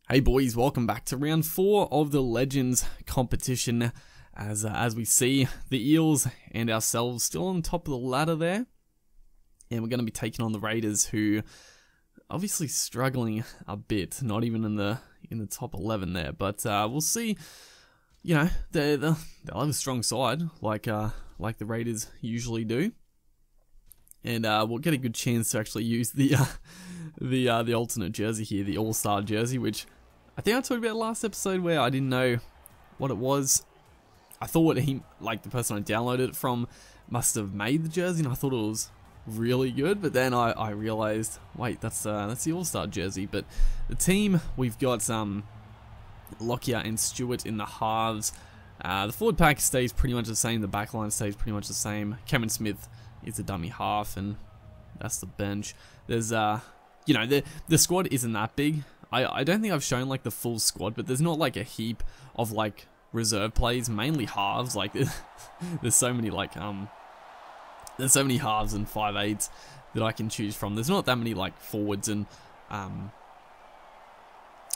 Hey boys, welcome back to round 4 of the Legends competition. As we see, the Eels and ourselves still on top of the ladder there. And we're going to be taking on the Raiders, who obviously struggling a bit, not even in the top 11 there. But we'll see. You know, they'll have a strong side, like the Raiders usually do. And we'll get a good chance to actually use the alternate jersey here, the All-Star jersey, which I think I talked about last episode where I didn't know what it was. I thought the person I downloaded it from must have made the jersey, and I thought it was really good. But then I realized, wait, that's the All-Star jersey. But the team, we've got Lockyer and Stewart in the halves. The forward pack stays pretty much the same. The back line stays pretty much the same. Cameron Smith is a dummy half, and that's the bench. There's you know, the squad isn't that big. I don't think I've shown like the full squad, but there's not like a heap of like reserve plays, mainly halves. Like there's so many like there's so many halves and 5/8s that I can choose from. There's not that many like forwards and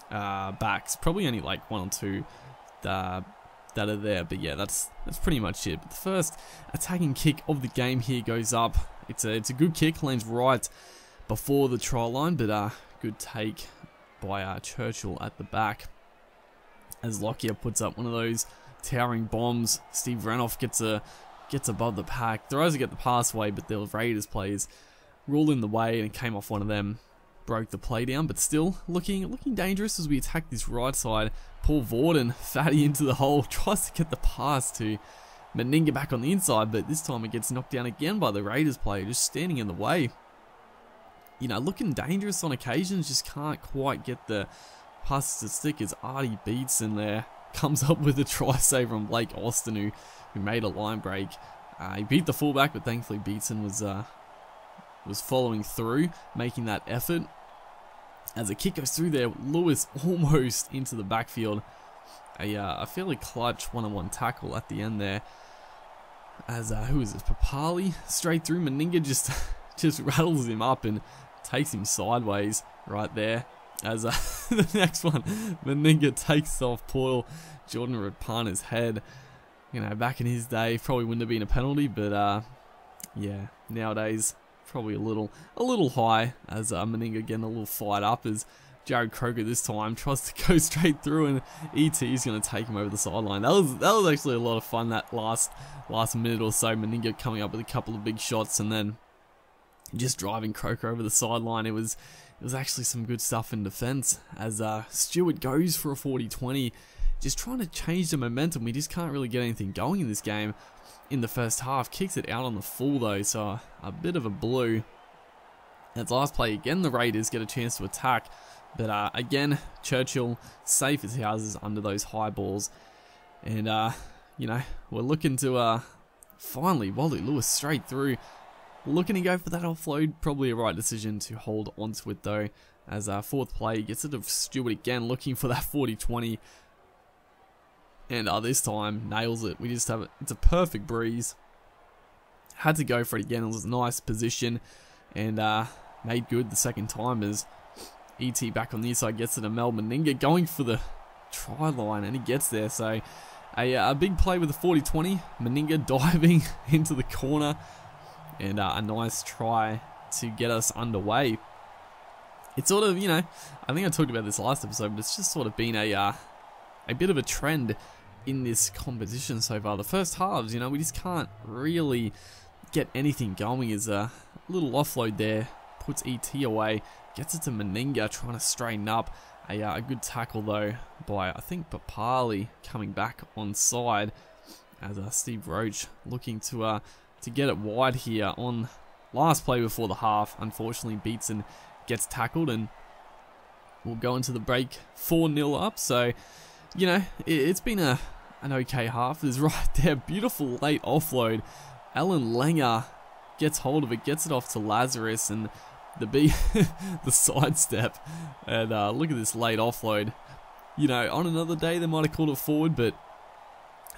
backs. Probably only like 1 or 2 that are there. But yeah, that's pretty much it. But the first attacking kick of the game here goes up. It's a good kick, lands right before the try line, but good take by Churchill at the back as Lockyer puts up one of those towering bombs. Steve Renouf gets above the pack, tries to get the pass away, but the Raiders players ruled in the way, and it came off one of them, broke the play down. But still looking dangerous as we attack this right side. Paul Vorden, fatty into the hole, tries to get the pass to Meninga back on the inside, but this time it gets knocked down again by the Raiders player, just standing in the way. You know, looking dangerous on occasions, just can't quite get the passes to stick as Artie Beatson there comes up with a try saver on Blake Austin, who made a line break. He beat the fullback, but thankfully Beatson was following through, making that effort. As a kick goes through there, Lewis almost into the backfield. A fairly clutch one-on-one tackle at the end there. As who is this? Papali straight through. Meninga just rattles him up and takes him sideways right there. As the next one, Meninga takes off poor Jordan Rapana's head. You know, back in his day, probably wouldn't have been a penalty, but yeah, nowadays probably a little high. As Meninga getting a little fired up as Jared Croker this time tries to go straight through, and ET is going to take him over the sideline. That was actually a lot of fun. That last minute or so, Meninga coming up with a couple of big shots, and then just driving Croker over the sideline. It was actually some good stuff in defense as Stewart goes for a 40-20, just trying to change the momentum. We just can't really get anything going in this game in the first half. Kicks it out on the full though, so a bit of a blue. As last play again, the Raiders get a chance to attack, but again, Churchill safe as houses under those high balls. And you know, we're looking to finally Wally Lewis straight through. Looking to go for that offload, probably a right decision to hold onto it though, as fourth play gets it of Stewart again, looking for that 40-20, and this time nails it. We just have it. It's a perfect breeze. Had to go for it again. It was a nice position, and made good the second time as ET back on the inside gets it to Mel Meninga going for the try line, and he gets there. So a big play with the 40-20. Meninga diving into the corner. And a nice try to get us underway. It's sort of, you know, I think I talked about this last episode, but it's just sort of been a bit of a trend in this competition so far. The first halves, you know, we just can't really get anything going. As a little offload there, puts ET away, gets it to Meninga, trying to straighten up. A good tackle though by, I think, Papali coming back on side, as Steve Roach looking to get it wide here on last play before the half. Unfortunately, Beatson gets tackled, and we'll go into the break 4-0 up. So, you know, it's been an okay half. There's right there, beautiful late offload. Alan Langer gets hold of it, gets it off to Lazarus, and the sidestep. And look at this late offload. You know, on another day they might have called it forward, but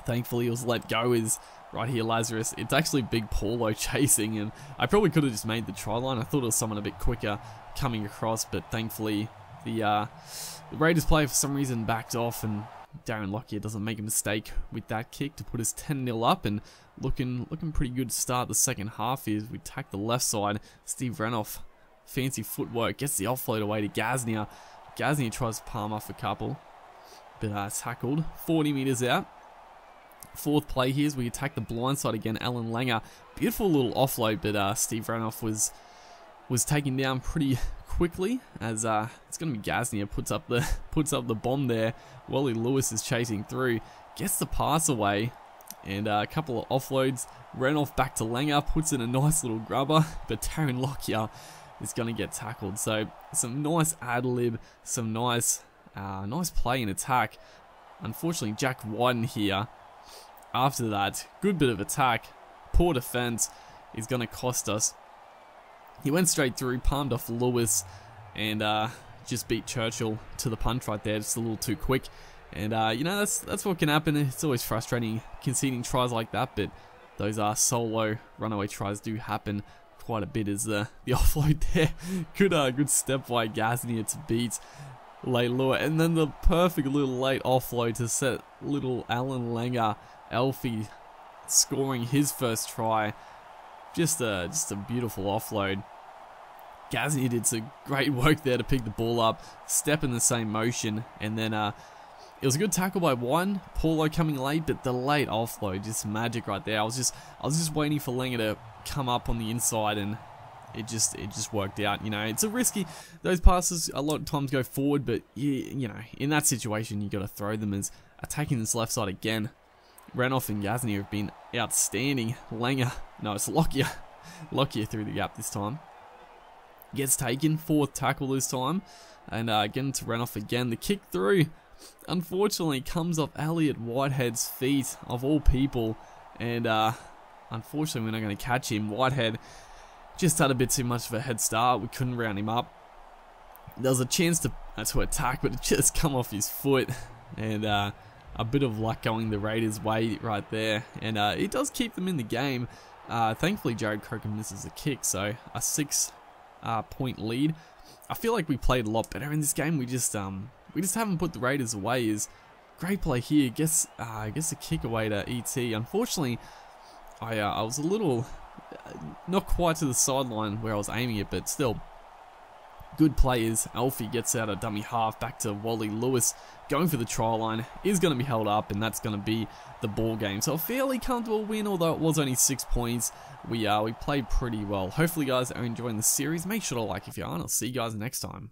thankfully it was let go. Is right here, Lazarus. It's actually Big Paulo chasing, and I probably could have just made the try line. I thought it was someone a bit quicker coming across, but thankfully The Raiders player for some reason backed off, and Darren Lockyer doesn't make a mistake with that kick to put us 10-0 up, and looking pretty good to start the second half here. We attack the left side. Steve Renoff, fancy footwork, gets the offload away to Gaznia. Gaznia tries to palm off a couple, but tackled 40 meters out. Fourth play here is we attack the blind side again. Alan Langer, beautiful little offload, but Steve Renoff was taken down pretty quickly, as it's going to be Gaznia puts up the bomb there. Wally Lewis is chasing through, gets the pass away, and a couple of offloads. Renoff back to Langer, puts in a nice little grubber, but Darren Lockyer is going to get tackled. So some nice ad-lib, some nice play in attack. Unfortunately, Jack Wyden here, after that good bit of attack, poor defense, is going to cost us. He went straight through, palmed off Lewis, and just beat Churchill to the punch right there, just a little too quick. And you know, that's what can happen. It's always frustrating conceding tries like that, but those solo runaway tries do happen quite a bit. As the offload there, good step by Gaznia to beat Leilua, and then the perfect little late offload to set little Alan Langer, Alfie, scoring his first try. Just a beautiful offload. Gaznia did some great work there to pick the ball up, step in the same motion, and then it was a good tackle by Wyden. Paulo coming late, but the late offload, just magic right there. I was just waiting for Langer to come up on the inside, and it just worked out. You know, it's a risky, those passes a lot of times go forward, but you know, in that situation you got to throw them. As attacking this left side again, Renoff and Gaznia have been outstanding. Langer, no, it's Lockyer. Lockyer through the gap this time. Gets taken, fourth tackle this time, and again to Renoff again. The kick through, unfortunately, comes off Elliot Whitehead's feet, of all people, and unfortunately we're not going to catch him. Whitehead just had a bit too much of a head start. We couldn't round him up. There was a chance to attack, but it just come off his foot, and a bit of luck going the Raiders' way right there, and it does keep them in the game. Thankfully, Jared Crocombe misses a kick, so a 6-point lead. I feel like we played a lot better in this game. We just haven't put the Raiders away. Is great play here. Gets a kick away to ET. Unfortunately, I was a little not quite to the sideline where I was aiming it, but still. Good players. Alfie gets out a dummy half back to Wally Lewis, going for the try line, is going to be held up, and that's going to be the ball game. So a fairly comfortable win, although it was only 6 points. We played pretty well. Hopefully, guys are enjoying the series. Make sure to like if you are, and I'll see you guys next time.